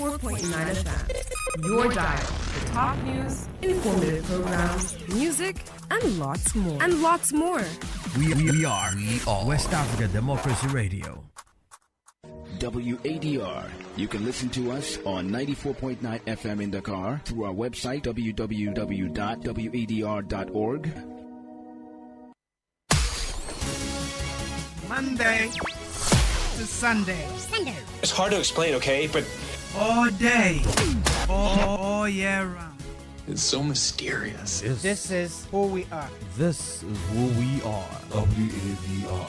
94.9 FM. Your dial for top news, informative programs, music, and lots more. We are West Africa Democracy Radio. WADR. You can listen to us on 94.9 FM in Dakar through our website www.wadr.org. Monday to Sunday. It's hard to explain, okay? But all day, all year round. It's so mysterious. This is who we are. This is who we are. WADR.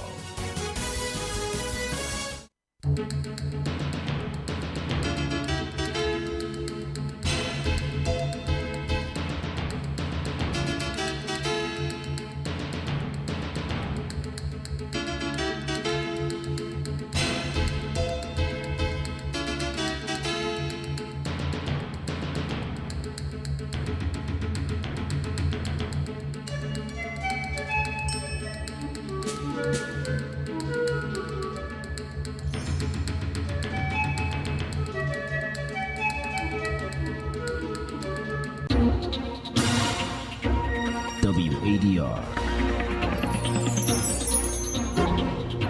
WADR.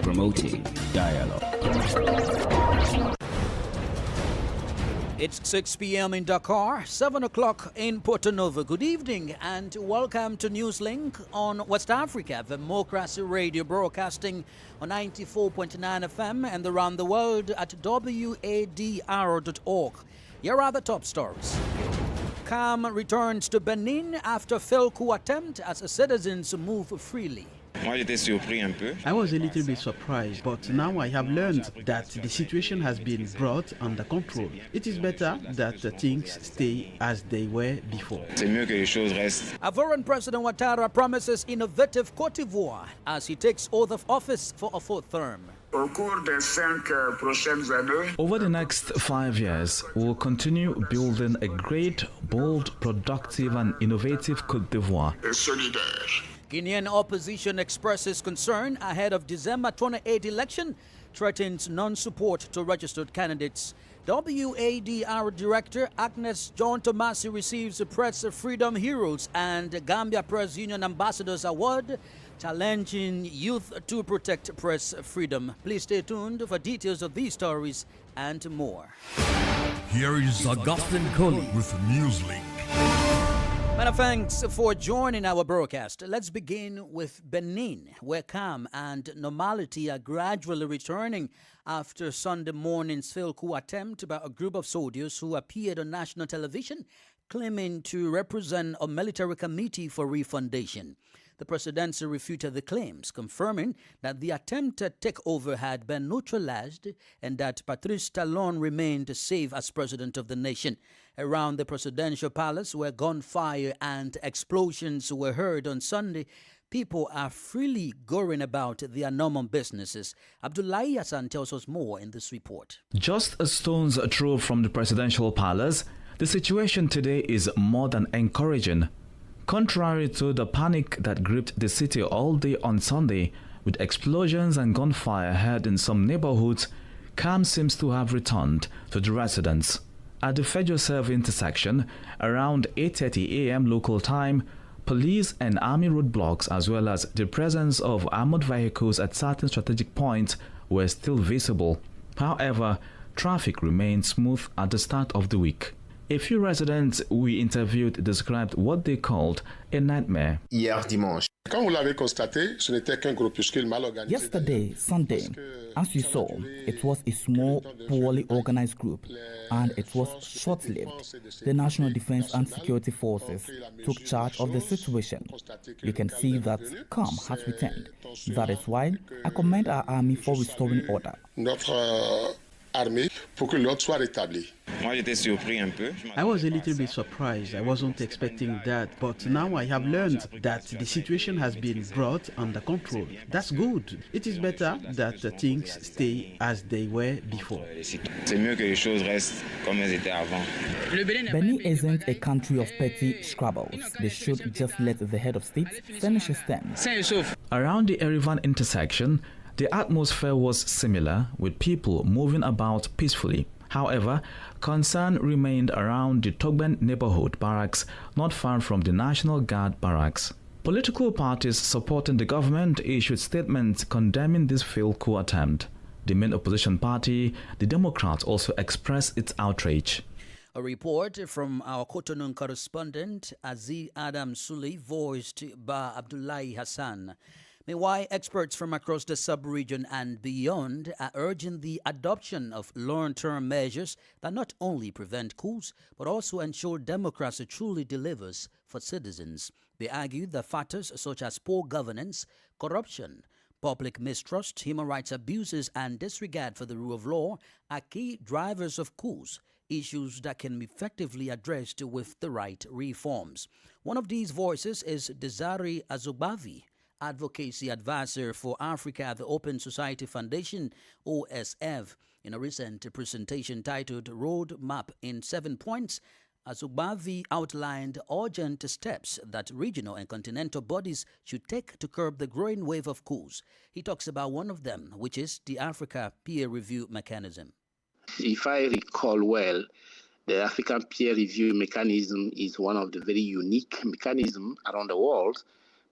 Promoting dialogue. It's 6 p.m. in Dakar, 7 o'clock in Porto Novo. Good evening and welcome to Newslink on West Africa Democracy Radio, broadcasting on 94.9 FM and around the world at wadr.org. Here are the top stories. Calm returns to Benin after failed coup attempt as citizens move freely. I was a little bit surprised, but now I have learned that the situation has been brought under control. It is better that things stay as they were before. Ivorian President Wadr promises innovative Côte d'Ivoire as he takes oath of office for a fourth term. Over the next 5 years, we will continue building a great, bold, productive and innovative Côte d'Ivoire. Guinean opposition expresses concern ahead of December 28 election, threatens non-support to registered candidates. WADR Director Agnes John Tomasi receives the Press Freedom Heroes and Gambia Press Union Ambassadors Award, challenging youth to protect press freedom. Please stay tuned for details of these stories and more. Here is Augustine Coley with Newslink. Many thanks for joining our broadcast. Let's begin with Benin, where calm and normality are gradually returning after Sunday morning's failed coup attempt by a group of soldiers who appeared on national television claiming to represent a military committee for refundation. The presidency refuted the claims, confirming that the attempted takeover had been neutralized and that Patrice Talon remained safe as president of the nation. Around the presidential palace, where gunfire and explosions were heard on Sunday, people are freely going about their normal businesses. Abdullahi Hassan tells us more in this report. Just a stone's throw from the presidential palace, the situation today is more than encouraging. Contrary to the panic that gripped the city all day on Sunday, with explosions and gunfire heard in some neighborhoods, calm seems to have returned to the residents. At the Federal Serve intersection, around 8:30 a.m. local time, police and army roadblocks as well as the presence of armored vehicles at certain strategic points were still visible. However, traffic remained smooth at the start of the week. A few residents we interviewed described what they called a nightmare. Yesterday, Sunday, as you saw, it was a small, poorly organized group, and it was short-lived. The National Defense and Security Forces took charge of the situation. You can see that calm has returned. That is why I commend our army for restoring order. I was a little bit surprised. I wasn't expecting that, but now I have learned that the situation has been brought under control. That's good. It is better that things stay as they were before. Benin isn't a country of petty squabbles. They should just let the head of state finish his term. Around the Erivan intersection, the atmosphere was similar, with people moving about peacefully. However, concern remained around the Togben neighborhood barracks not far from the National Guard barracks. Political parties supporting the government issued statements condemning this failed coup attempt. The main opposition party, the Democrats, also expressed its outrage. A report from our Cotonou correspondent, Aziz Adam Suli, voiced by Abdullahi Hassan. Meanwhile, experts from across the sub-region and beyond are urging the adoption of long-term measures that not only prevent coups, but also ensure democracy truly delivers for citizens. They argue that factors such as poor governance, corruption, public mistrust, human rights abuses, and disregard for the rule of law are key drivers of coups, issues that can be effectively addressed with the right reforms. One of these voices is Desari Azubavi, Advocacy Advisor for Africa at the Open Society Foundation, OSF. In a recent presentation titled Roadmap in 7 Points, Azubavi outlined urgent steps that regional and continental bodies should take to curb the growing wave of coups. He talks about one of them, which is the Africa Peer Review Mechanism. If I recall well, the African peer review mechanism is one of the very unique mechanisms around the world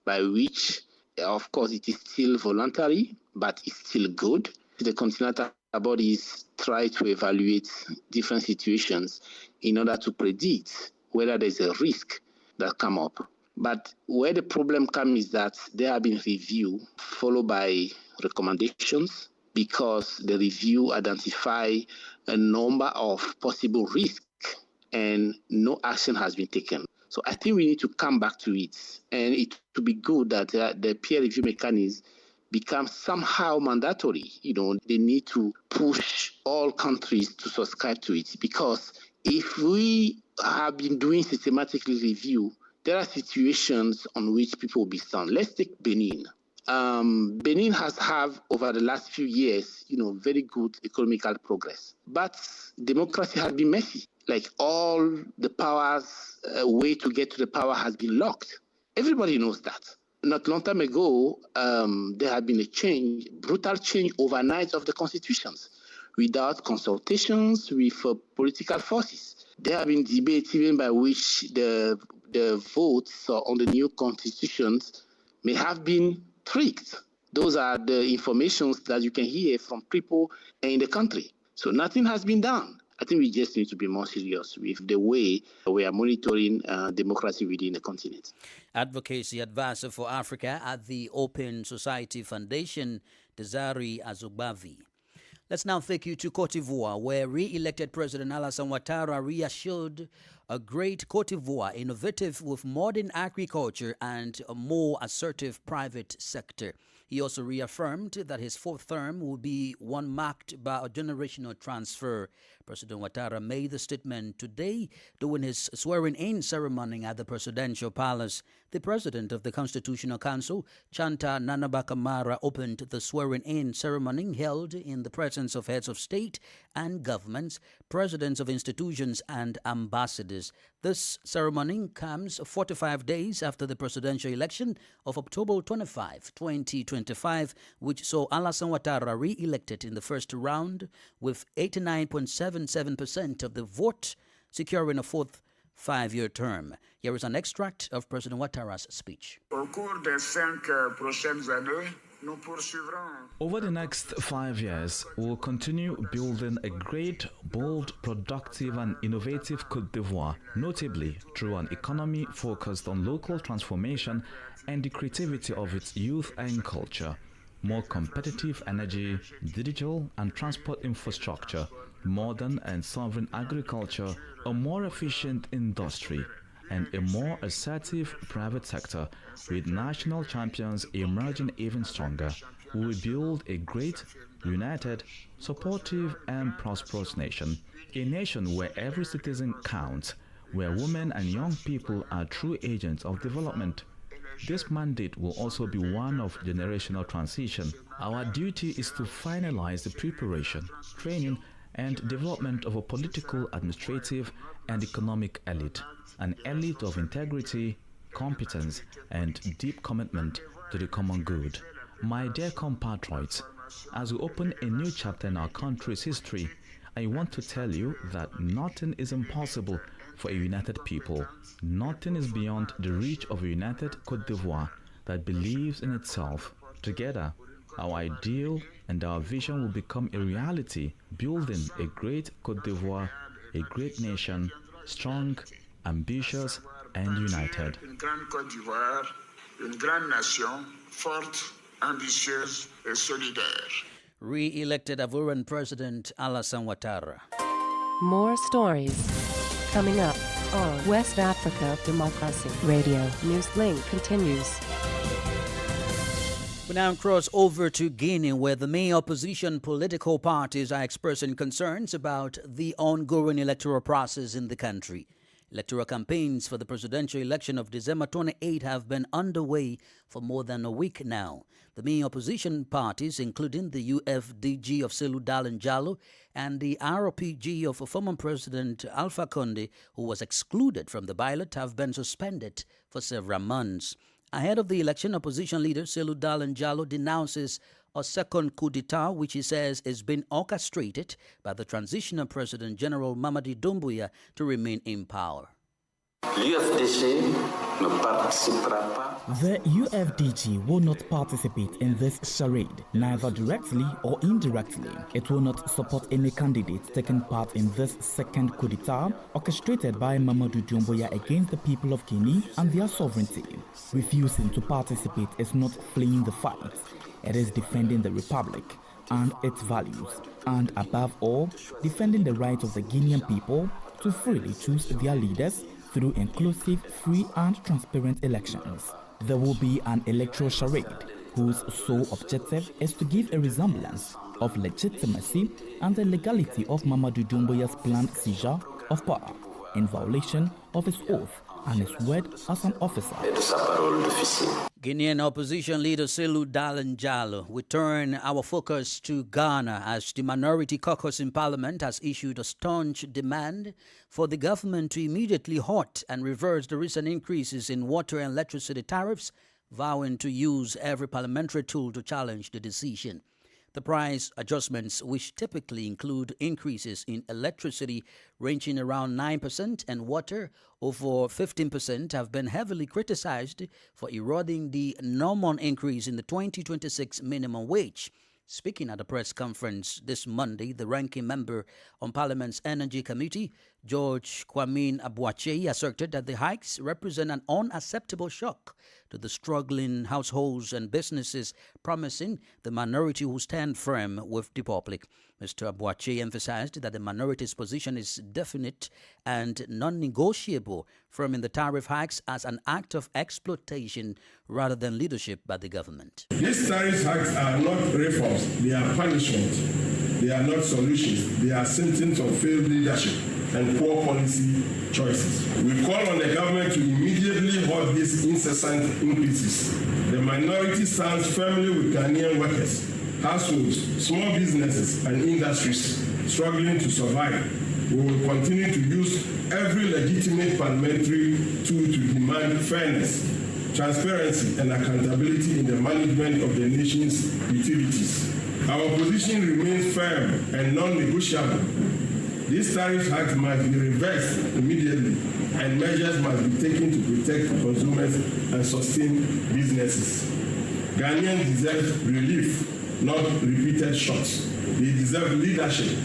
by which, of course, it is still voluntary, but it's still good. The continental bodies try to evaluate different situations in order to predict whether there's a risk that come up. But where the problem comes is that there have been review followed by recommendations, because the review identify a number of possible risks and no action has been taken. So I think we need to come back to it, and it would be good that the peer review mechanism becomes somehow mandatory. They need to push all countries to subscribe to it, because if we have been doing systematic review, there are situations on which people will be stunned. Let's take Benin. Benin has had over the last few years, very good economical progress, but democracy has been messy. Like all the powers, way to get to the power has been locked. Everybody knows that. Not long time ago, there had been a brutal change overnight of the constitutions, without consultations with political forces. There have been debates even by which the votes on the new constitutions may have been tricked. Those are the informations that you can hear from people in the country. So nothing has been done. I think we just need to be more serious with the way we are monitoring democracy within the continent. Advocacy Advisor for Africa at the Open Society Foundation, Desari Azubavi. Let's now take you to Cote d'Ivoire, where re-elected President Alassane Ouattara reassured a great Cote d'Ivoire innovative with modern agriculture and a more assertive private sector. He also reaffirmed that his fourth term will be one marked by a generational transfer. President Ouattara made the statement today during his swearing-in ceremony at the Presidential Palace. The President of the Constitutional Council, Chanta Nanaba Kamara, opened the swearing-in ceremony held in the presence of heads of state and governments, presidents of institutions, and ambassadors. This ceremony comes 45 days after the presidential election of October 25, 2025, which saw Alassane Ouattara re-elected in the first round with 89.77% of the vote, securing a fourth five-year term. Here is an extract of President Ouattara's speech. Over the next 5 years, we will continue building a great, bold, productive and innovative Côte d'Ivoire, notably through an economy focused on local transformation and the creativity of its youth and culture, more competitive energy, digital and transport infrastructure, modern and sovereign agriculture, a more efficient industry, and a more assertive private sector, with national champions emerging even stronger. We will build a great, united, supportive and prosperous nation. A nation where every citizen counts, where women and young people are true agents of development. This mandate will also be one of generational transition. Our duty is to finalize the preparation, training and development of a political, administrative and economic elite, an elite of integrity, competence and deep commitment to the common good. My dear compatriots, as we open a new chapter in our country's history, I want to tell you that nothing is impossible for a united people. Nothing is beyond the reach of a united Côte d'Ivoire that believes in itself. Together, our ideal and our vision will become a reality, building a great Côte d'Ivoire, a great nation, strong, ambitious, and united. Une grande Côte d'Ivoire, une grande nation, forte, ambitieuse et solidaire. Re-elected Ivorian President Alassane Ouattara. More stories coming up on West Africa Democracy Radio. Newslink continues. We now cross over to Guinea, where the main opposition political parties are expressing concerns about the ongoing electoral process in the country. Electoral campaigns for the presidential election of December 28 have been underway for more than a week now. The main opposition parties, including the UFDG of Cellou Dalein Diallo and the RPG of former President Alpha Condé, who was excluded from the ballot, have been suspended for several months. Ahead of the election, opposition leader Cellou Dalein Diallo denounces a second coup d'etat, which he says has been orchestrated by the transitional President General Mamadi Doumbouya to remain in power. The UFDG will not participate in this charade, neither directly or indirectly. It will not support any candidate taking part in this second coup d'etat orchestrated by Mamadou Doumbouya against the people of Guinea and their sovereignty. Refusing to participate is not fleeing the fight. It is defending the republic and its values, and above all, defending the right of the Guinean people to freely choose their leaders through inclusive, free and transparent elections. There will be an electoral charade whose sole objective is to give a resemblance of legitimacy and the legality of Mamadou Doumbouya's planned seizure of power in violation of his oath and his word as an officer. Guinean opposition leader Cellou Dalein Diallo. We turn our focus to Ghana as the minority caucus in parliament has issued a staunch demand for the government to immediately halt and reverse the recent increases in water and electricity tariffs, vowing to use every parliamentary tool to challenge the decision. The price adjustments, which typically include increases in electricity ranging around 9% and water over 15%, have been heavily criticized for eroding the normal increase in the 2026 minimum wage. Speaking at a press conference this Monday, the ranking member on Parliament's Energy Committee, George Kwame Abuache, asserted that the hikes represent an unacceptable shock to the struggling households and businesses, promising the minority will stand firm with the public. Mr. Abuache emphasized that the minority's position is definite and non-negotiable, framing the tariff hikes as an act of exploitation rather than leadership by the government. These tariff hikes are not reforms, they are punishment. They are not solutions, they are symptoms of failed leadership and poor policy choices. We call on the government to immediately halt these incessant increases. The minority stands firmly with Ghanaian workers, households, small businesses and industries struggling to survive. We will continue to use every legitimate parliamentary tool to demand fairness, transparency and accountability in the management of the nation's utilities. Our position remains firm and non-negotiable. These tariff hikes must be reversed immediately and measures must be taken to protect consumers and sustain businesses. Ghanaians deserve relief, not repeated shocks. They deserve leadership,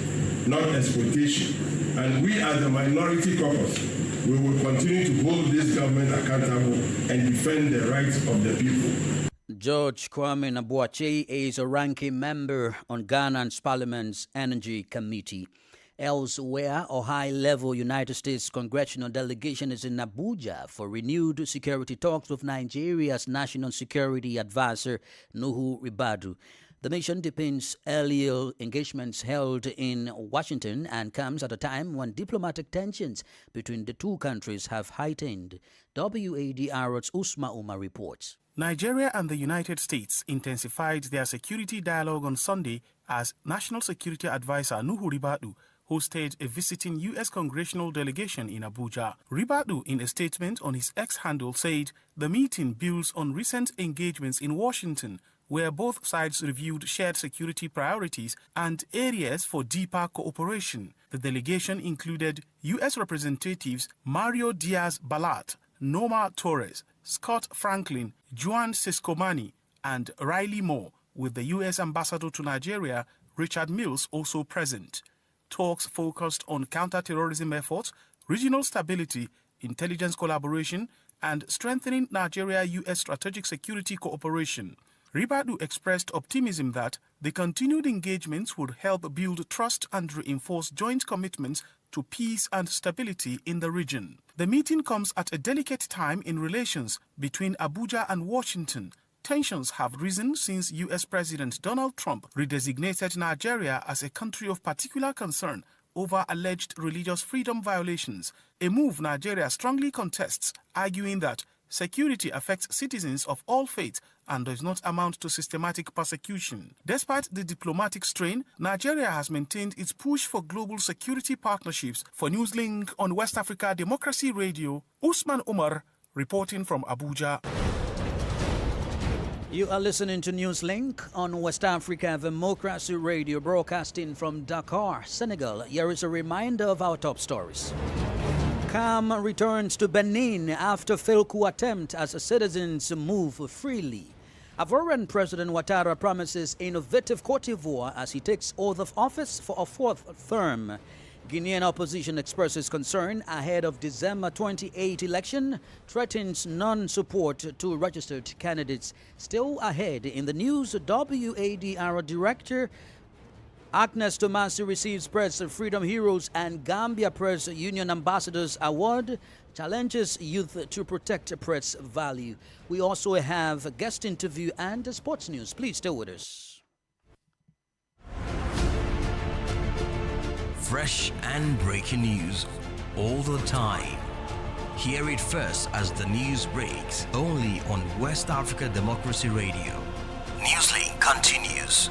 not exploitation. And we as the minority caucus, we will continue to hold this government accountable and defend the rights of the people. George Kwame Abuache is a ranking member on Ghana's Parliament's Energy Committee. Elsewhere, a high-level United States congressional delegation is in Abuja for renewed security talks with Nigeria's National Security Advisor, Nuhu Ribadu. The mission deepens earlier engagements held in Washington and comes at a time when diplomatic tensions between the two countries have heightened. WADR's Usma Umar reports. Nigeria and the United States intensified their security dialogue on Sunday as National Security Advisor Nuhu Ribadu hosted a visiting U.S. congressional delegation in Abuja. Ribadu, in a statement on his X handle, said the meeting builds on recent engagements in Washington where both sides reviewed shared security priorities and areas for deeper cooperation. The delegation included U.S. Representatives Mario Diaz-Balart, Norma Torres, Scott Franklin, Juan Siscomani, and Riley Moore, with the U.S. Ambassador to Nigeria, Richard Mills, also present. Talks focused on counter-terrorism efforts, regional stability, intelligence collaboration, and strengthening Nigeria-U.S. strategic security cooperation. Ribadu expressed optimism that the continued engagements would help build trust and reinforce joint commitments to peace and stability in the region. The meeting comes at a delicate time in relations between Abuja and Washington. Tensions have risen since U.S. President Donald Trump redesignated Nigeria as a country of particular concern over alleged religious freedom violations, a move Nigeria strongly contests, arguing that security affects citizens of all faiths and does not amount to systematic persecution. Despite the diplomatic strain, Nigeria has maintained its push for global security partnerships. For Newslink on West Africa Democracy Radio, Usman Umar reporting from Abuja. You are listening to Newslink on West Africa Democracy Radio, broadcasting from Dakar, Senegal. Here is a reminder of our top stories. Calm returns to Benin after failed coup attempt as citizens move freely. Ivorian President Ouattara promises innovative Côte d'Ivoire as he takes oath of office for a fourth term. Guinean opposition expresses concern ahead of December 28 election, threatens non-support to registered candidates. Still ahead in the news, WADR Director Agnes Tomasi receives Press Freedom Heroes and Gambia Press Union Ambassadors Award, challenges youth to protect press value. We also have a guest interview and sports news. Please stay with us. Fresh and breaking news all the time. Hear it first as the news breaks, only on West Africa Democracy Radio. Newslink continues.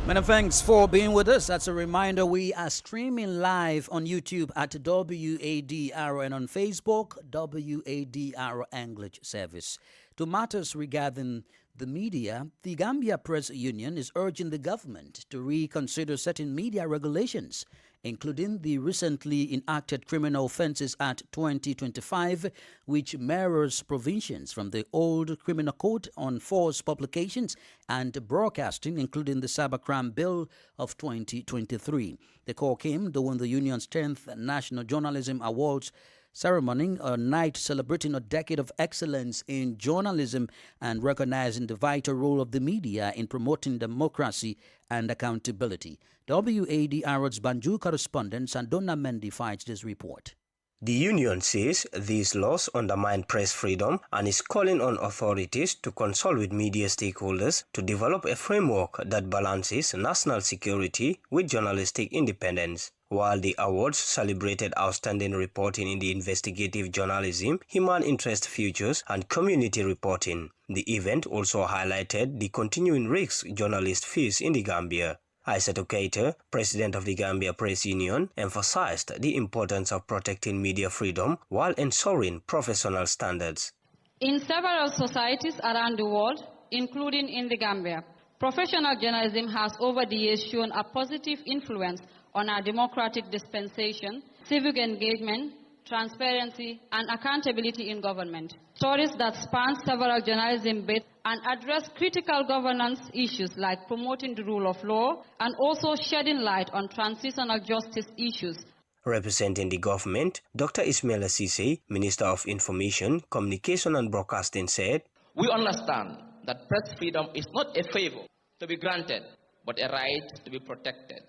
Many thanks for being with us. That's a reminder, we are streaming live on YouTube at WADR and on Facebook, WADR English Service. To matters regarding the media, the Gambia Press Union is urging the government to reconsider certain media regulations, including the recently enacted Criminal Offences Act 2025, which mirrors provisions from the old Criminal Code on false publications and broadcasting, including the Cybercrime Bill of 2023. The call came during the union's 10th National Journalism Awards ceremony, a night celebrating a decade of excellence in journalism and recognizing the vital role of the media in promoting democracy and accountability. WADR's Banjul correspondent Sandona Mendy fights this report. The union says these laws undermine press freedom and is calling on authorities to consult with media stakeholders to develop a framework that balances national security with journalistic independence. While the awards celebrated outstanding reporting in the investigative journalism, human interest features, and community reporting, the event also highlighted the continuing risks journalists face in the Gambia. Isatou Keita, president of the Gambia Press Union, emphasized the importance of protecting media freedom while ensuring professional standards. In several societies around the world, including in the Gambia, professional journalism has over the years shown a positive influence on our democratic dispensation, civic engagement, transparency, and accountability in government. Stories that span several journalism bits and address critical governance issues like promoting the rule of law and also shedding light on transitional justice issues. Representing the government, Dr. Ismaila Cisse, Minister of Information, Communication and Broadcasting, said, "We understand that press freedom is not a favor to be granted, but a right to be protected.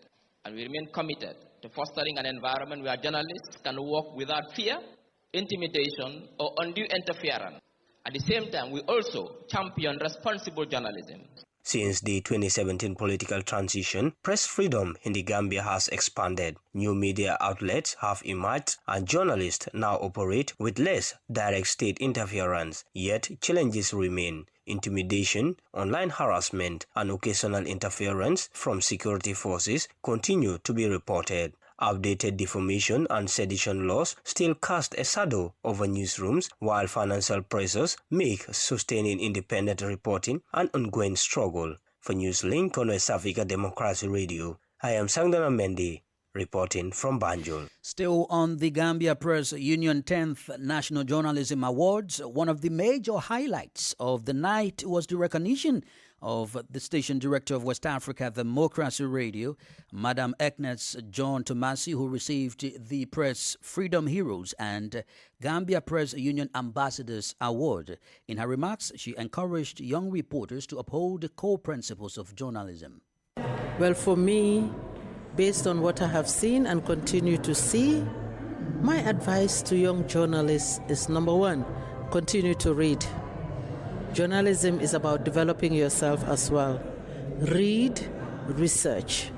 And we remain committed to fostering an environment where journalists can work without fear, intimidation, or undue interference. At the same time, we also champion responsible journalism." Since the 2017 political transition, press freedom in the Gambia has expanded. New media outlets have emerged and journalists now operate with less direct state interference. Yet challenges remain. Intimidation, online harassment, and occasional interference from security forces continue to be reported. Outdated defamation and sedition laws still cast a shadow over newsrooms, while financial pressures make sustaining independent reporting an ongoing struggle. For Newslink on West Africa Democracy Radio, I am Sangdana Mendy, reporting from Banjul. Still on the Gambia Press Union 10th National Journalism Awards, one of the major highlights of the night was the recognition of the station director of West Africa Democracy Radio, Madam Agnes John Tomasi, who received the Press Freedom Heroes and Gambia Press Union Ambassadors Award. In her remarks, she encouraged young reporters to uphold the core principles of journalism. Well, for me, based on what I have seen and continue to see, my advice to young journalists is number one, continue to read. Journalism is about developing yourself as well. Read, research,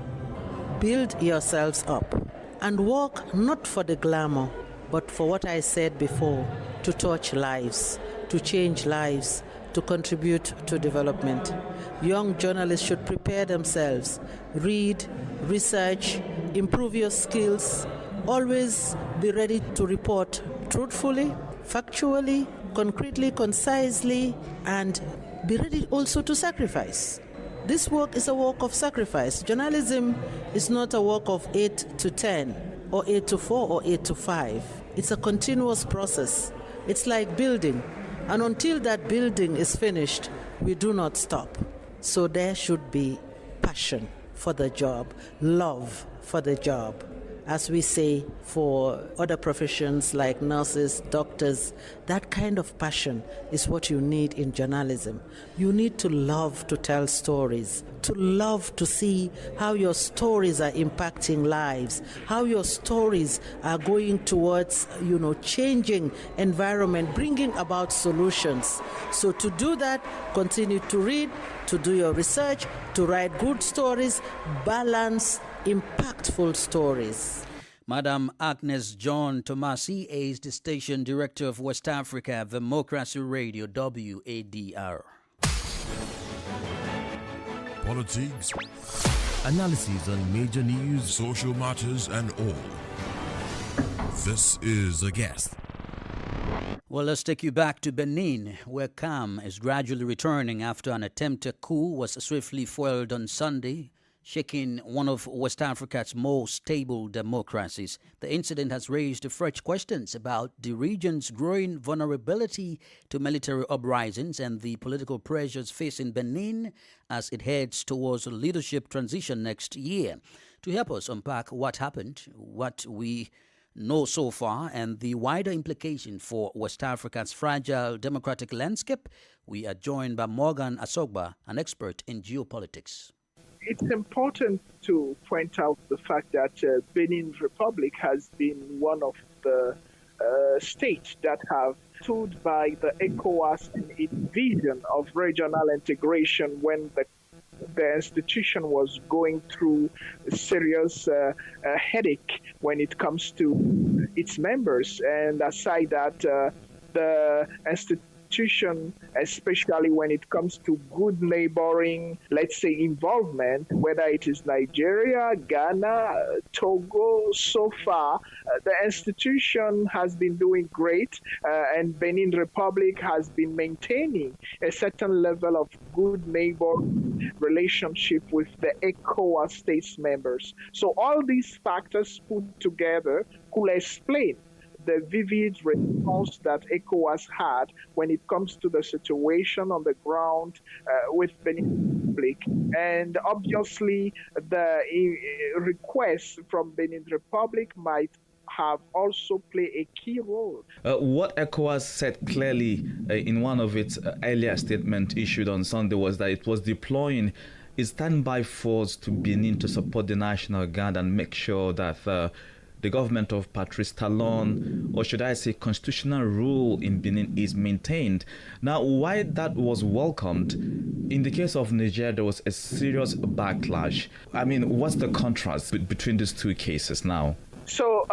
build yourselves up, and work not for the glamour, but for what I said before, to touch lives, to change lives, to contribute to development. Young journalists should prepare themselves, read, research, improve your skills, always be ready to report truthfully, factually, concretely, concisely, and be ready also to sacrifice. This work is a work of sacrifice. Journalism is not a work of 8 to 10 or 8 to 4 or 8 to 5. It's a continuous process. It's like building. And until that building is finished, we do not stop. So there should be passion for the job, love for the job. As we say for other professions like nurses, doctors, that kind of passion is what you need in journalism. You need to love to tell stories, to love to see how your stories are impacting lives, how your stories are going towards, changing environment, bringing about solutions. So to do that, continue to read, to do your research, to write good stories, balanced, impactful stories. Madam Agnes John Tomasi is the station director of West Africa Democracy Radio, WADR. Politics, analysis on major news, social matters, and all. This is A Guest. Well, let's take you back to Benin, where calm is gradually returning after an attempted coup was swiftly foiled on Sunday, shaking one of West Africa's most stable democracies. The incident has raised fresh questions about the region's growing vulnerability to military uprisings and the political pressures facing Benin as it heads towards a leadership transition next year. To help us unpack what happened, what we know so far, and the wider implication for West Africa's fragile democratic landscape, we are joined by Morgan Asogba, an expert in geopolitics. It's important to point out the fact that Benin Republic has been one of the states that have stood by the ECOWAS in its vision of regional integration when the institution was going through a serious headache when it comes to its members. And aside that, the institution, especially when it comes to good neighboring, let's say, involvement, whether it is Nigeria, Ghana, Togo, so far, the institution has been doing great, and Benin Republic has been maintaining a certain level of good neighbor relationship with the ECOWAS states members. So all these factors put together could explain the vivid response that ECOWAS had when it comes to the situation on the ground with Benin Republic. And obviously, the request from Benin Republic might have also played a key role. What ECOWAS said clearly in one of its earlier statements issued on Sunday was that it was deploying a standby force to Benin to support the National Guard and make sure that the government of Patrice Talon, or should I say constitutional rule in Benin, is maintained. Now, why that was welcomed, in the case of Niger, there was a serious backlash. I mean, what's the contrast between these two cases now? So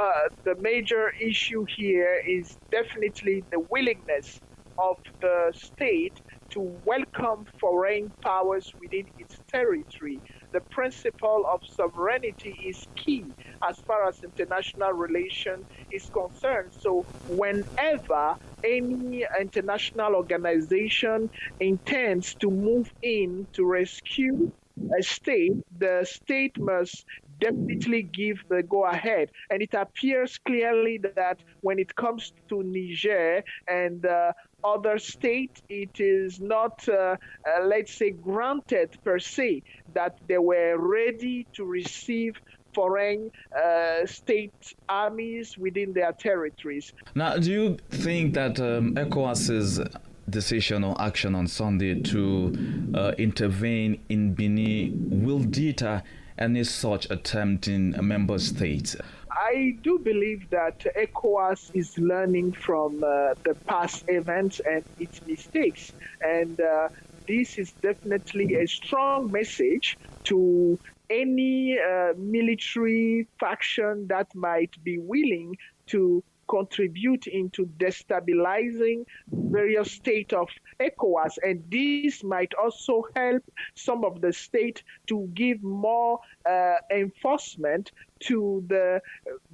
the major issue here is definitely the willingness of the state to welcome foreign powers within its territory. the principle of sovereignty is key as far as international relation is concerned. So whenever any international organization intends to move in to rescue a state, the state must definitely give the go-ahead. And it appears clearly that when it comes to Niger and other states, it is not, let's say, granted per se that they were ready to receive foreign state armies within their territories. Now, do you think that ECOWAS's decision or action on Sunday to intervene in Benin will deter any such attempt in member states? I do believe that ECOWAS is learning from the past events and its mistakes. And this is definitely a strong message to any military faction that might be willing to contribute into destabilizing various states of ECOWAS. And this might also help some of the states to give more enforcement to the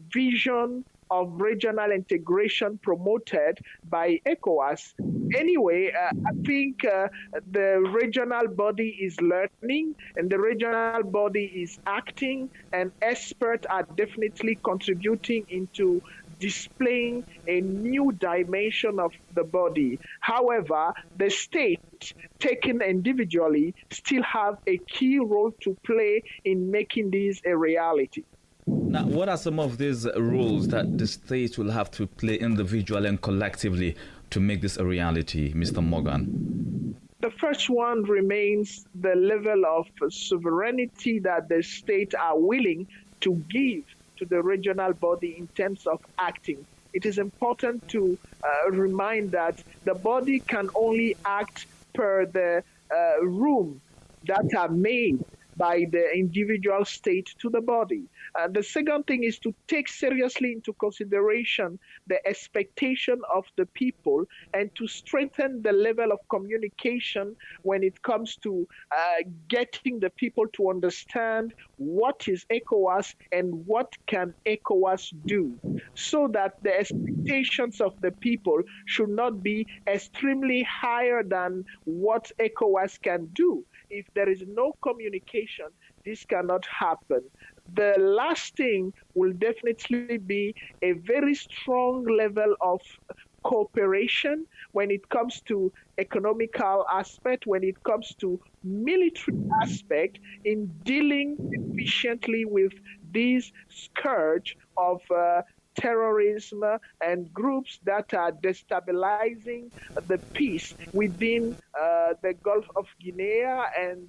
vision of regional integration promoted by ECOWAS. Anyway, I think the regional body is learning and the regional body is acting, and experts are definitely contributing into displaying a new dimension of the body. However, the state, taken individually, still have a key role to play in making this a reality. Now, what are some of these roles that the states will have to play individually and collectively to make this a reality, Mr. Morgan? The first one remains the level of sovereignty that the states are willing to give to the regional body in terms of acting. It is important to remind that the body can only act per the rules that are made by the individual state to the body. The second thing is to take seriously into consideration the expectation of the people and to strengthen the level of communication when it comes to getting the people to understand what is ECOWAS and what can ECOWAS do, so that the expectations of the people should not be extremely higher than what ECOWAS can do. If there is no communication, this cannot happen. The last thing will definitely be a very strong level of cooperation when it comes to economical aspect, when it comes to military aspect, in dealing efficiently with this scourge of terrorism and groups that are destabilizing the peace within the Gulf of Guinea and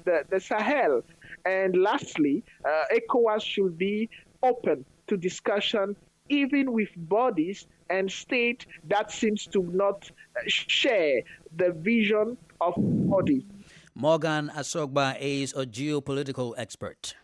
the Sahel. And lastly, ECOWAS should be open to discussion even with bodies and states that seems to not share the vision of body. Morgan Asogba is a geopolitical expert.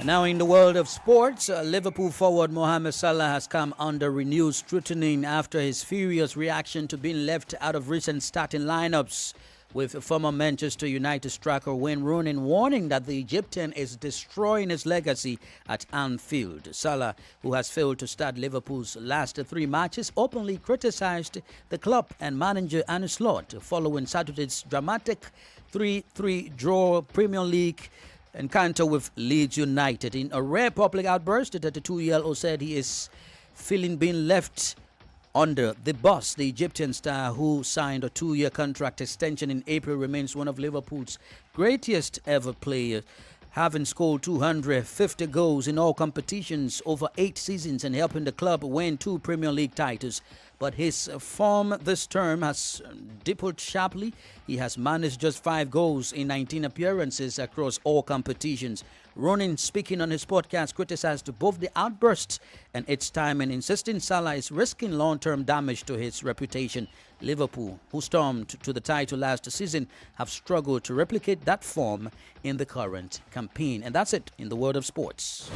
Now in the world of sports, Liverpool forward Mohamed Salah has come under renewed scrutiny after his furious reaction to being left out of recent starting lineups, with former Manchester United striker Wayne Rooney warning that the Egyptian is destroying his legacy at Anfield. Salah, who has failed to start Liverpool's last 3 matches, openly criticized the club and manager Arne Slot following Saturday's dramatic 3-3 draw Premier League encounter with Leeds United. In a rare public outburst, the 32-year-old said he is feeling being left under the bus. The Egyptian star, who signed a 2-year contract extension in April, remains one of Liverpool's greatest ever players, having scored 250 goals in all competitions over 8 seasons and helping the club win 2 Premier League titles. But his form this term has dipped sharply. He has managed just 5 goals in 19 appearances across all competitions. Ronan, speaking on his podcast, criticized both the outburst and its timing, insisting Salah is risking long-term damage to his reputation. Liverpool, who stormed to the title last season, have struggled to replicate that form in the current campaign. And that's it in the world of sports.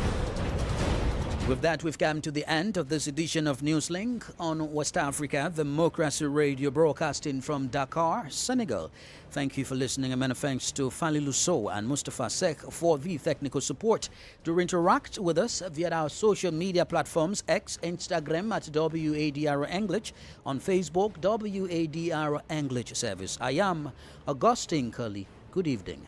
With that, we've come to the end of this edition of Newslink on West Africa Democracy Radio, broadcasting from Dakar, Senegal. Thank you for listening, and many thanks to Fali Lusso and Mustafa Sek for the technical support. Do interact with us via our social media platforms, X, Instagram at WADR English, on Facebook, WADR English Service. I am Augustine Curley. Good evening.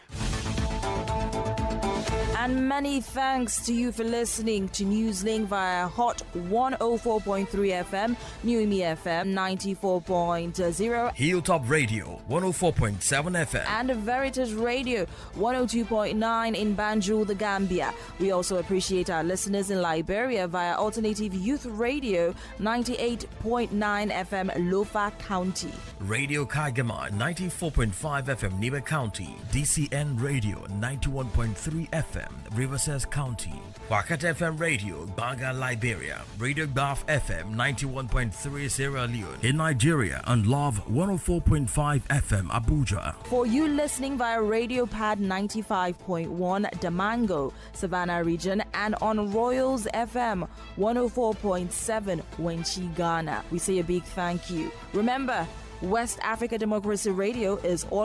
And many thanks to you for listening to Newslink via Hot 104.3 FM, Newmi FM 94.0, Hilltop Radio 104.7 FM, and Veritas Radio 102.9 in Banjul, the Gambia. We also appreciate our listeners in Liberia via Alternative Youth Radio 98.9 FM, Lofa County. Radio Kagama 94.5 FM, Niba County, DCN Radio 91.3 FM, Riverside County, Wakat FM Radio, Banga, Liberia, Radio Baf FM 91.3 Sierra Leone in Nigeria, and Love 104.5 FM Abuja. For you listening via Radio Pad 95.1 Damango, Savannah region, and on Royals FM 104.7 Wenchi, Ghana, we say a big thank you. Remember, West Africa Democracy Radio is all